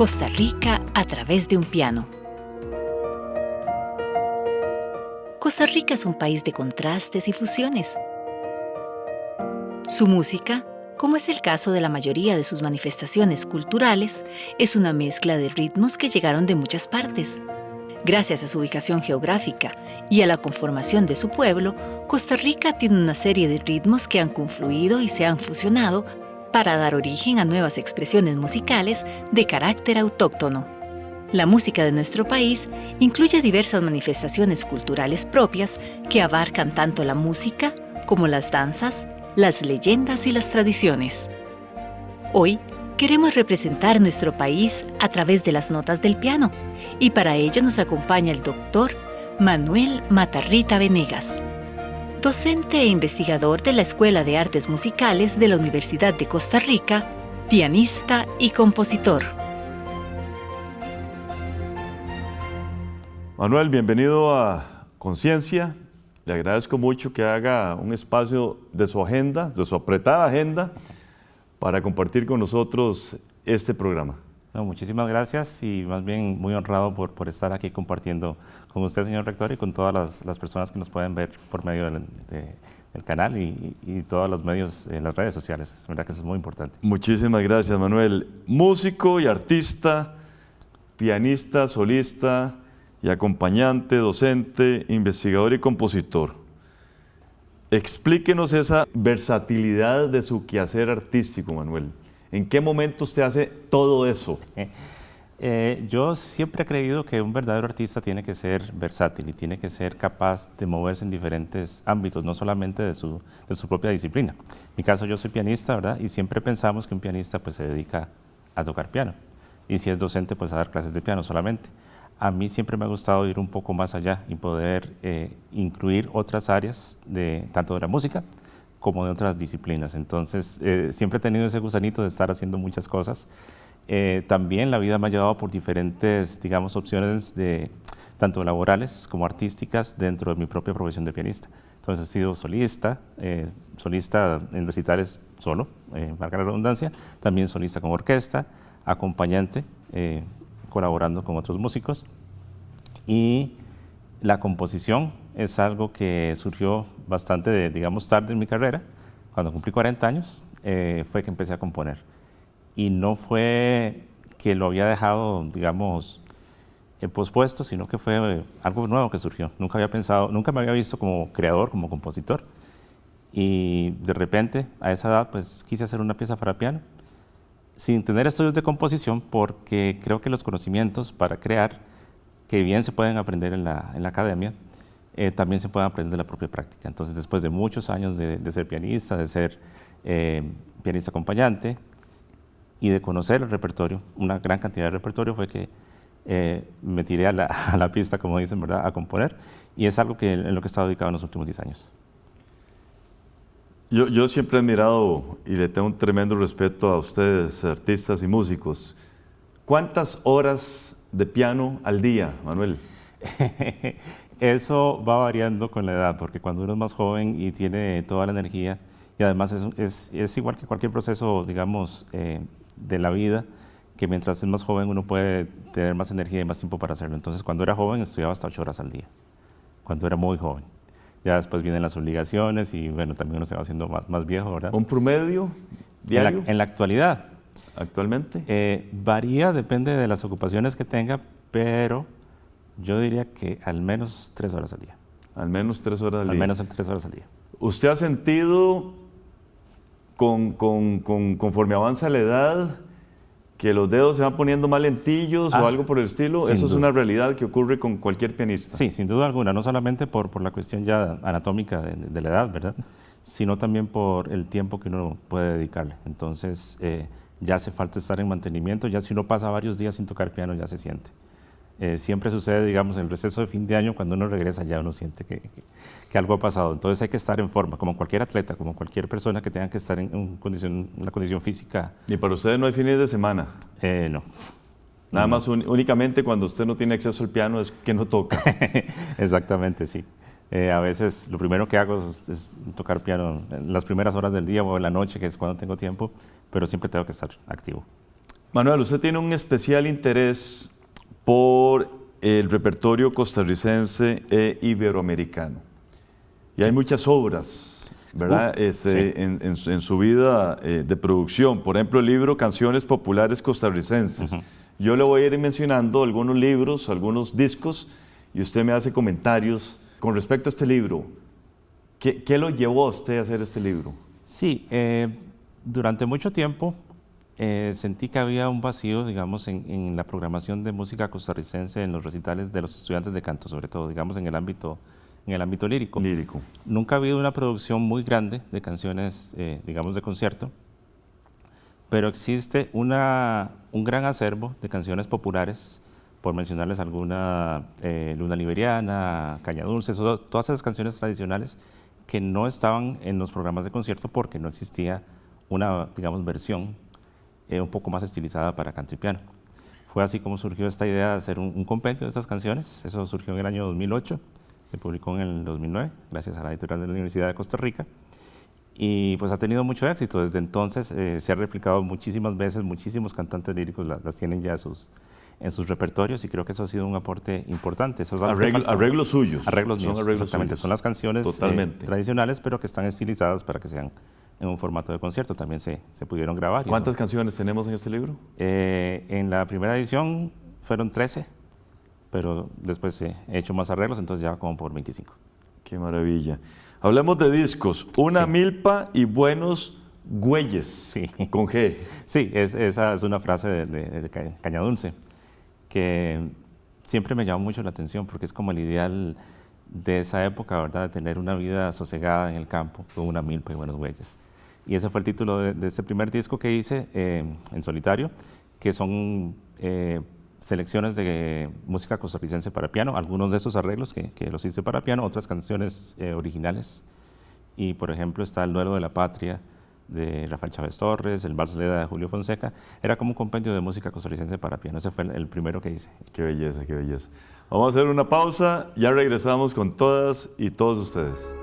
Costa Rica a través de un piano. Costa Rica es un país de contrastes y fusiones. Su música, como es el caso de la mayoría de sus manifestaciones culturales, es una mezcla de ritmos que llegaron de muchas partes. Gracias a su ubicación geográfica y a la conformación de su pueblo, Costa Rica tiene una serie de ritmos que han confluido y se han fusionado para dar origen a nuevas expresiones musicales de carácter autóctono. La música de nuestro país incluye diversas manifestaciones culturales propias que abarcan tanto la música como las danzas, las leyendas y las tradiciones. Hoy queremos representar nuestro país a través de las notas del piano y para ello nos acompaña el doctor Manuel Matarrita Venegas, docente e investigador de la Escuela de Artes Musicales de la Universidad de Costa Rica, pianista y compositor. Manuel, bienvenido a Conciencia. Le agradezco mucho que haga un espacio de su agenda, de su apretada agenda, para compartir con nosotros este programa. No, muchísimas gracias y más bien muy honrado por estar aquí compartiendo con usted, señor rector, y con todas las personas que nos pueden ver por medio del canal y todos los medios en las redes sociales. Es verdad que eso es muy importante. Muchísimas gracias, Manuel. Músico y artista, pianista, solista y acompañante, docente, investigador y compositor. Explíquenos esa versatilidad de su quehacer artístico, Manuel. ¿En qué momento usted hace todo eso? Yo siempre he creído que un verdadero artista tiene que ser versátil y tiene que ser capaz de moverse en diferentes ámbitos, no solamente de su propia disciplina. En mi caso, yo soy pianista, ¿verdad? Y siempre pensamos que un pianista pues, se dedica a tocar piano. Y si es docente, pues a dar clases de piano solamente. A mí siempre me ha gustado ir un poco más allá y poder incluir otras áreas, tanto de la música como de otras disciplinas. Entonces, siempre he tenido ese gusanito de estar haciendo muchas cosas. También la vida me ha llevado por diferentes, digamos, opciones tanto laborales como artísticas dentro de mi propia profesión de pianista. Entonces, he sido solista en recitales solo, valga la redundancia, también solista con orquesta, acompañante, colaborando con otros músicos. Y la composición es algo que surgió bastante, digamos, tarde en mi carrera. Cuando cumplí 40 años fue que empecé a componer. Y no fue que lo había dejado, digamos, pospuesto, sino que fue algo nuevo que surgió. Nunca me había visto como creador, como compositor. Y de repente, a esa edad, pues quise hacer una pieza para piano, sin tener estudios de composición, porque creo que los conocimientos para crear, que bien se pueden aprender en la academia, también se pueden aprender de la propia práctica. Entonces, después de muchos años de ser pianista, de ser pianista acompañante y de conocer el repertorio, una gran cantidad de repertorio, fue que me tiré a la pista, como dicen, ¿verdad?, a componer, y es algo en lo que he estado dedicado en los últimos 10 años. Yo siempre he admirado y le tengo un tremendo respeto a ustedes, artistas y músicos. ¿Cuántas horas de piano al día, Manuel? Eso va variando con la edad, porque cuando uno es más joven y tiene toda la energía, y además es igual que cualquier proceso, digamos, de la vida, que mientras es más joven uno puede tener más energía y más tiempo para hacerlo. Entonces, cuando era joven estudiaba hasta 8 horas al día, cuando era muy joven. Ya después vienen las obligaciones y bueno, también uno se va haciendo más viejo, ¿verdad? ¿Un promedio diario? En la actualidad. ¿Actualmente? Varía, depende de las ocupaciones que tenga, pero yo diría que al menos 3 horas al día. Al menos 3 horas al día. Al menos 3 horas al día. ¿Usted ha sentido, conforme avanza la edad, que los dedos se van poniendo más lentillos o algo por el estilo? ¿Eso es una realidad que ocurre con cualquier pianista? Sí, sin duda alguna, no solamente por la cuestión ya anatómica de la edad, ¿verdad?, sino también por el tiempo que uno puede dedicarle. Entonces, ya hace falta estar en mantenimiento, ya si uno pasa varios días sin tocar piano ya se siente. Siempre sucede, digamos, en el receso de fin de año, cuando uno regresa ya uno siente que algo ha pasado. Entonces hay que estar en forma, como cualquier atleta, como cualquier persona que tenga que estar en una condición física. ¿Y para ustedes no hay fines de semana? No. Nada más únicamente cuando usted no tiene acceso al piano es que no toca. Exactamente, sí. A veces lo primero que hago es tocar piano en las primeras horas del día o en la noche, que es cuando tengo tiempo, pero siempre tengo que estar activo. Manuel, usted tiene un especial interés por el repertorio costarricense e iberoamericano. Y hay muchas obras, ¿verdad? En su vida de producción. Por ejemplo, el libro Canciones Populares Costarricenses. Yo le voy a ir mencionando algunos libros, algunos discos, y usted me hace comentarios con respecto a este libro. ¿Qué lo llevó a usted a hacer este libro? Sí, durante mucho tiempo sentí que había un vacío, digamos, en la programación de música costarricense, en los recitales de los estudiantes de canto, sobre todo, digamos, en el ámbito lírico. Nunca ha habido una producción muy grande de canciones, digamos, de concierto, pero existe un gran acervo de canciones populares, por mencionarles alguna, Luna Liberiana, Caña Dulce, todas esas canciones tradicionales que no estaban en los programas de concierto porque no existía una, digamos, versión un poco más estilizada para canto y piano. Fue así como surgió esta idea de hacer un compendio de estas canciones. Eso surgió en el año 2008, se publicó en el 2009, gracias a la editorial de la Universidad de Costa Rica, y pues ha tenido mucho éxito. Desde entonces se ha replicado muchísimas veces, muchísimos cantantes líricos las tienen ya en sus repertorios, y creo que eso ha sido un aporte importante. Eso es arreglos suyos. Arreglos míos, arreglos exactamente. Suyos. Son las canciones tradicionales, pero que están estilizadas para que sean en un formato de concierto. También se pudieron grabar. ¿Cuántas canciones tenemos en este libro? En la primera edición fueron 13, pero después he hecho más arreglos, entonces ya como por 25. Qué maravilla. Hablemos de discos. Una milpa y buenos güeyes. Sí. Con G. Sí, esa es una frase de Caña Dulce, que siempre me llamó mucho la atención porque es como el ideal de esa época, ¿verdad? De tener una vida sosegada en el campo con una milpa y buenos güeyes. Y ese fue el título de este primer disco que hice en solitario, que son selecciones de música costarricense para piano, algunos de esos arreglos que los hice para piano, otras canciones originales. Y por ejemplo está El Duelo de la Patria de Rafael Chávez Torres, el Vals Leda de Julio Fonseca. Era como un compendio de música costarricense para piano. Ese fue el primero que hice. Qué belleza, qué belleza. Vamos a hacer una pausa, ya regresamos con todas y todos ustedes.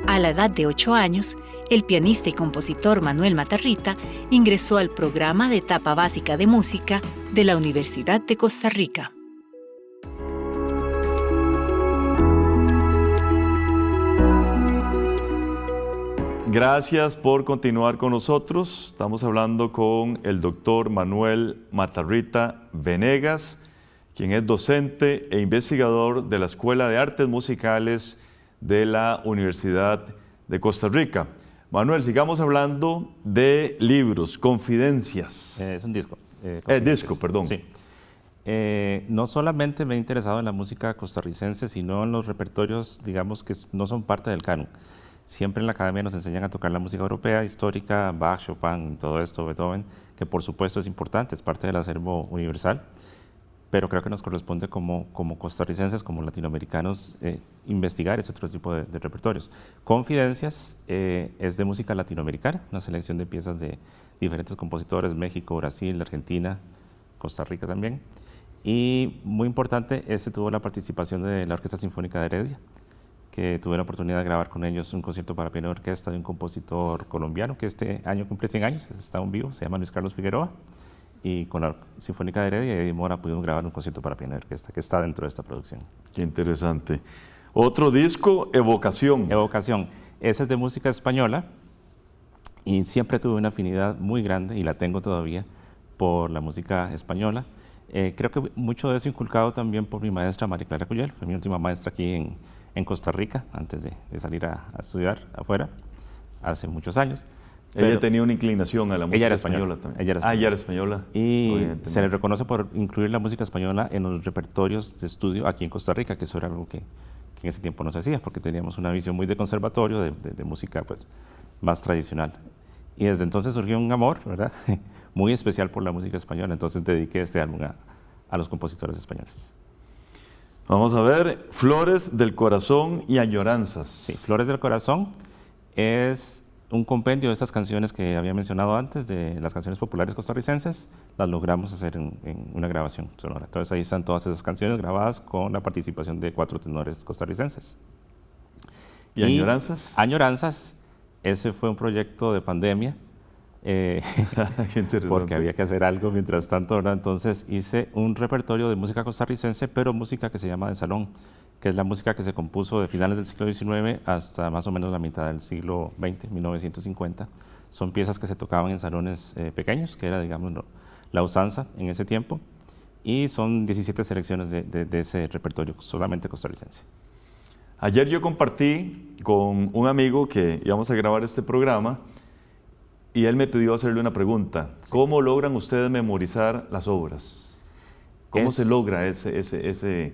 A la edad de 8 años, el pianista y compositor Manuel Matarrita ingresó al programa de etapa básica de música de la Universidad de Costa Rica. Gracias por continuar con nosotros. Estamos hablando con el doctor Manuel Matarrita Venegas, quien es docente e investigador de la Escuela de Artes Musicales de la Universidad de Costa Rica. Manuel, sigamos hablando de libros, Confidencias. Es un disco. Disco, perdón. Sí. No solamente me he interesado en la música costarricense, sino en los repertorios, digamos, que no son parte del canon. Siempre en la academia nos enseñan a tocar la música europea, histórica, Bach, Chopin, todo esto, Beethoven, que por supuesto es importante, es parte del acervo universal, pero creo que nos corresponde como costarricenses, como latinoamericanos, investigar ese otro tipo de repertorios. Confidencias es de música latinoamericana, una selección de piezas de diferentes compositores, México, Brasil, Argentina, Costa Rica también. Y muy importante, tuvo la participación de la Orquesta Sinfónica de Heredia, que tuve la oportunidad de grabar con ellos un concierto para piano y orquesta de un compositor colombiano que este año cumple 100 años, está en vivo, se llama Luis Carlos Figueroa, y con la Sinfónica de Heredia y Eddie Mora pudimos grabar un concierto para piano y orquesta que está dentro de esta producción. Qué interesante. Otro disco, Evocación. Evocación, ese es de música española y siempre tuve una afinidad muy grande, y la tengo todavía, por la música española. Creo que mucho de eso inculcado también por mi maestra María Clara Cuyel, fue mi última maestra aquí en Costa Rica, antes de salir a estudiar afuera, hace muchos años. Ella tenía una inclinación a la música española también. Ella era española. Ella era española. Y se le reconoce por incluir la música española en los repertorios de estudio aquí en Costa Rica, que eso era algo que en ese tiempo no se hacía, porque teníamos una visión muy de conservatorio, de música pues, más tradicional. Y desde entonces surgió un amor, ¿verdad? Muy especial por la música española, entonces dediqué este álbum a los compositores españoles. Vamos a ver, Flores del Corazón y Añoranzas. Sí, Flores del Corazón es un compendio de estas canciones que había mencionado antes, de las canciones populares costarricenses, las logramos hacer en una grabación sonora. Entonces ahí están todas esas canciones grabadas con la participación de 4 tenores costarricenses. ¿Y Añoranzas? Añoranzas, ese fue un proyecto de pandemia, Qué interesante. porque había que hacer algo mientras tanto, ¿verdad? Entonces hice un repertorio de música costarricense, pero música que se llama de salón, que es la música que se compuso de finales del siglo XIX hasta más o menos la mitad del siglo XX, 1950. Son piezas que se tocaban en salones pequeños, que era, digamos, la usanza en ese tiempo, y son 17 selecciones de ese repertorio solamente costarricense. Ayer yo compartí con un amigo que íbamos a grabar este programa y él me pidió hacerle una pregunta. Sí. ¿Cómo logran ustedes memorizar las obras? ¿Cómo se logra ese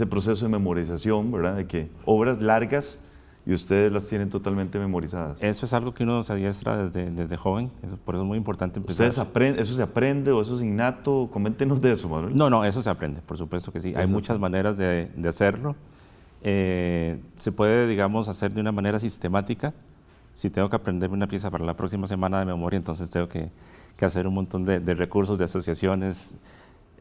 proceso de memorización, ¿verdad? De que obras largas y ustedes las tienen totalmente memorizadas. Eso es algo que uno se adiestra desde joven, por eso es muy importante empezar. ¿Ustedes aprenden, eso se aprende o eso es innato? Coméntenos de eso, Manuel. No, eso se aprende, por supuesto que sí. Hay muchas maneras de hacerlo. Se puede, digamos, hacer de una manera sistemática. Si tengo que aprenderme una pieza para la próxima semana de memoria, entonces tengo que hacer un montón de recursos, de asociaciones.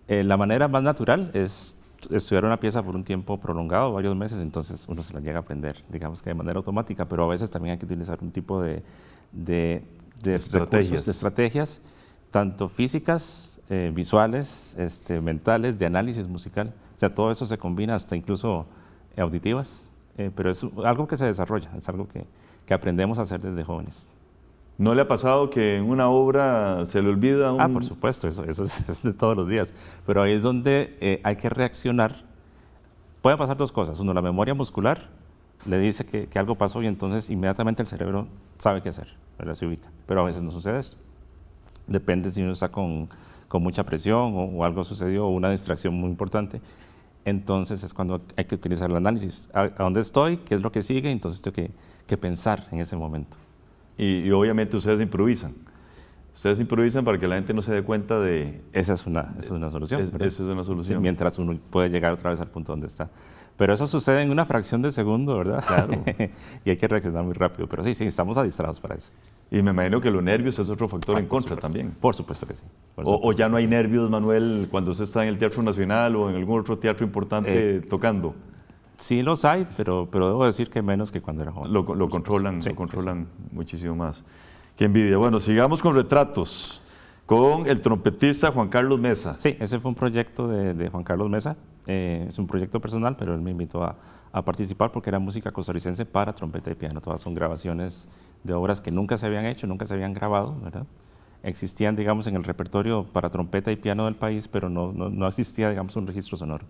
La manera más natural es estudiar una pieza por un tiempo prolongado, varios meses, entonces uno se la llega a aprender, digamos que de manera automática, pero a veces también hay que utilizar un tipo de estrategias, tanto físicas, visuales, mentales, de análisis musical. O sea, todo eso se combina, hasta incluso auditivas, pero es algo que se desarrolla, es algo que aprendemos a hacer desde jóvenes. ¿No le ha pasado que en una obra se le olvida un...? Por supuesto, eso es de todos los días, pero ahí es donde hay que reaccionar. Pueden pasar dos cosas. Uno, la memoria muscular le dice que algo pasó y entonces inmediatamente el cerebro sabe qué hacer, ¿verdad? Se ubica, pero a veces no sucede eso. Depende si uno está con mucha presión o algo sucedió o una distracción muy importante. Entonces es cuando hay que utilizar el análisis. ¿A dónde estoy? ¿Qué es lo que sigue? Entonces tengo que pensar en ese momento. Y obviamente ustedes improvisan. Ustedes improvisan para que la gente no se dé cuenta de... Esa es una solución. Esa es una solución. Sí, mientras uno puede llegar otra vez al punto donde está. Pero eso sucede en una fracción de segundo, ¿verdad? Claro. Y hay que reaccionar muy rápido. Pero sí, estamos adiestrados para eso. Y me imagino que los nervios es otro factor en contra también. Por supuesto que sí. O ya no hay nervios, Manuel, cuando usted está en el Teatro Nacional o en algún otro teatro importante tocando. Sí los hay, pero debo decir que menos que cuando era joven. Lo controlan, sí, muchísimo más. Qué envidia. Bueno, sigamos con retratos, con el trompetista Juan Carlos Mesa. Sí, ese fue un proyecto de Juan Carlos Mesa. Es un proyecto personal, pero él me invitó a participar porque era música costarricense para trompeta y piano. Todas son grabaciones de obras que nunca se habían hecho, nunca se habían grabado, ¿verdad? Existían, digamos, en el repertorio para trompeta y piano del país, pero no existía, digamos, un registro sonoro.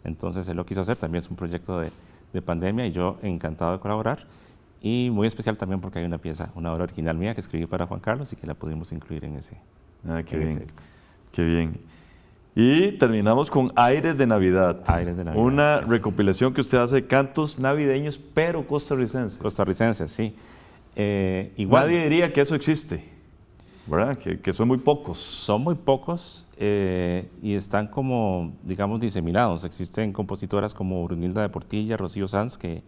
Entonces él lo quiso hacer, también es un proyecto de pandemia y yo encantado de colaborar. Y muy especial también porque hay una pieza, una obra original mía que escribí para Juan Carlos y que la pudimos incluir en ese. Qué bien, qué bien. Y terminamos con Aires de Navidad. Aires de Navidad. Una recopilación que usted hace de cantos navideños, pero costarricenses. Costarricenses, sí. Igual, nadie diría que eso existe, ¿verdad? Que son muy pocos. Son muy pocos y están como, digamos, diseminados. Existen compositoras como Brunilda de Portilla, Rocío Sanz, que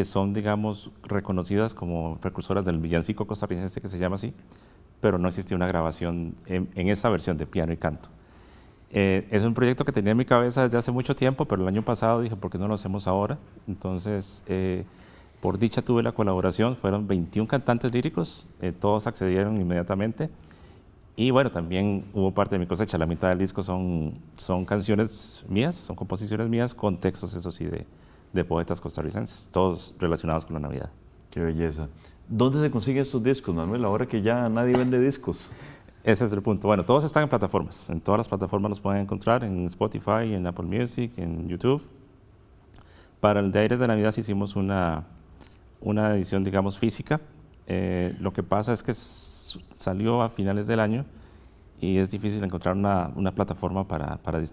son, digamos, reconocidas como precursoras del villancico costarricense, que se llama así, pero no existía una grabación en esta versión de piano y canto. Es un proyecto que tenía en mi cabeza desde hace mucho tiempo, pero el año pasado dije, ¿por qué no lo hacemos ahora? Entonces, por dicha tuve la colaboración, fueron 21 cantantes líricos, todos accedieron inmediatamente. Y bueno, también hubo parte de mi cosecha, la mitad del disco son canciones mías, son composiciones mías con textos, eso sí, de poetas costarricenses, todos relacionados con la Navidad. Qué belleza. ¿Dónde se consiguen estos discos, Manuel, ahora que ya nadie vende discos? Ese es el punto. Bueno, todos están en plataformas, en todas las plataformas los pueden encontrar, en Spotify, en Apple Music, en YouTube. Para el de Aires de Navidad hicimos una edición, digamos, física. Lo que pasa es que salió a finales del año y es difícil encontrar una plataforma para distribuir.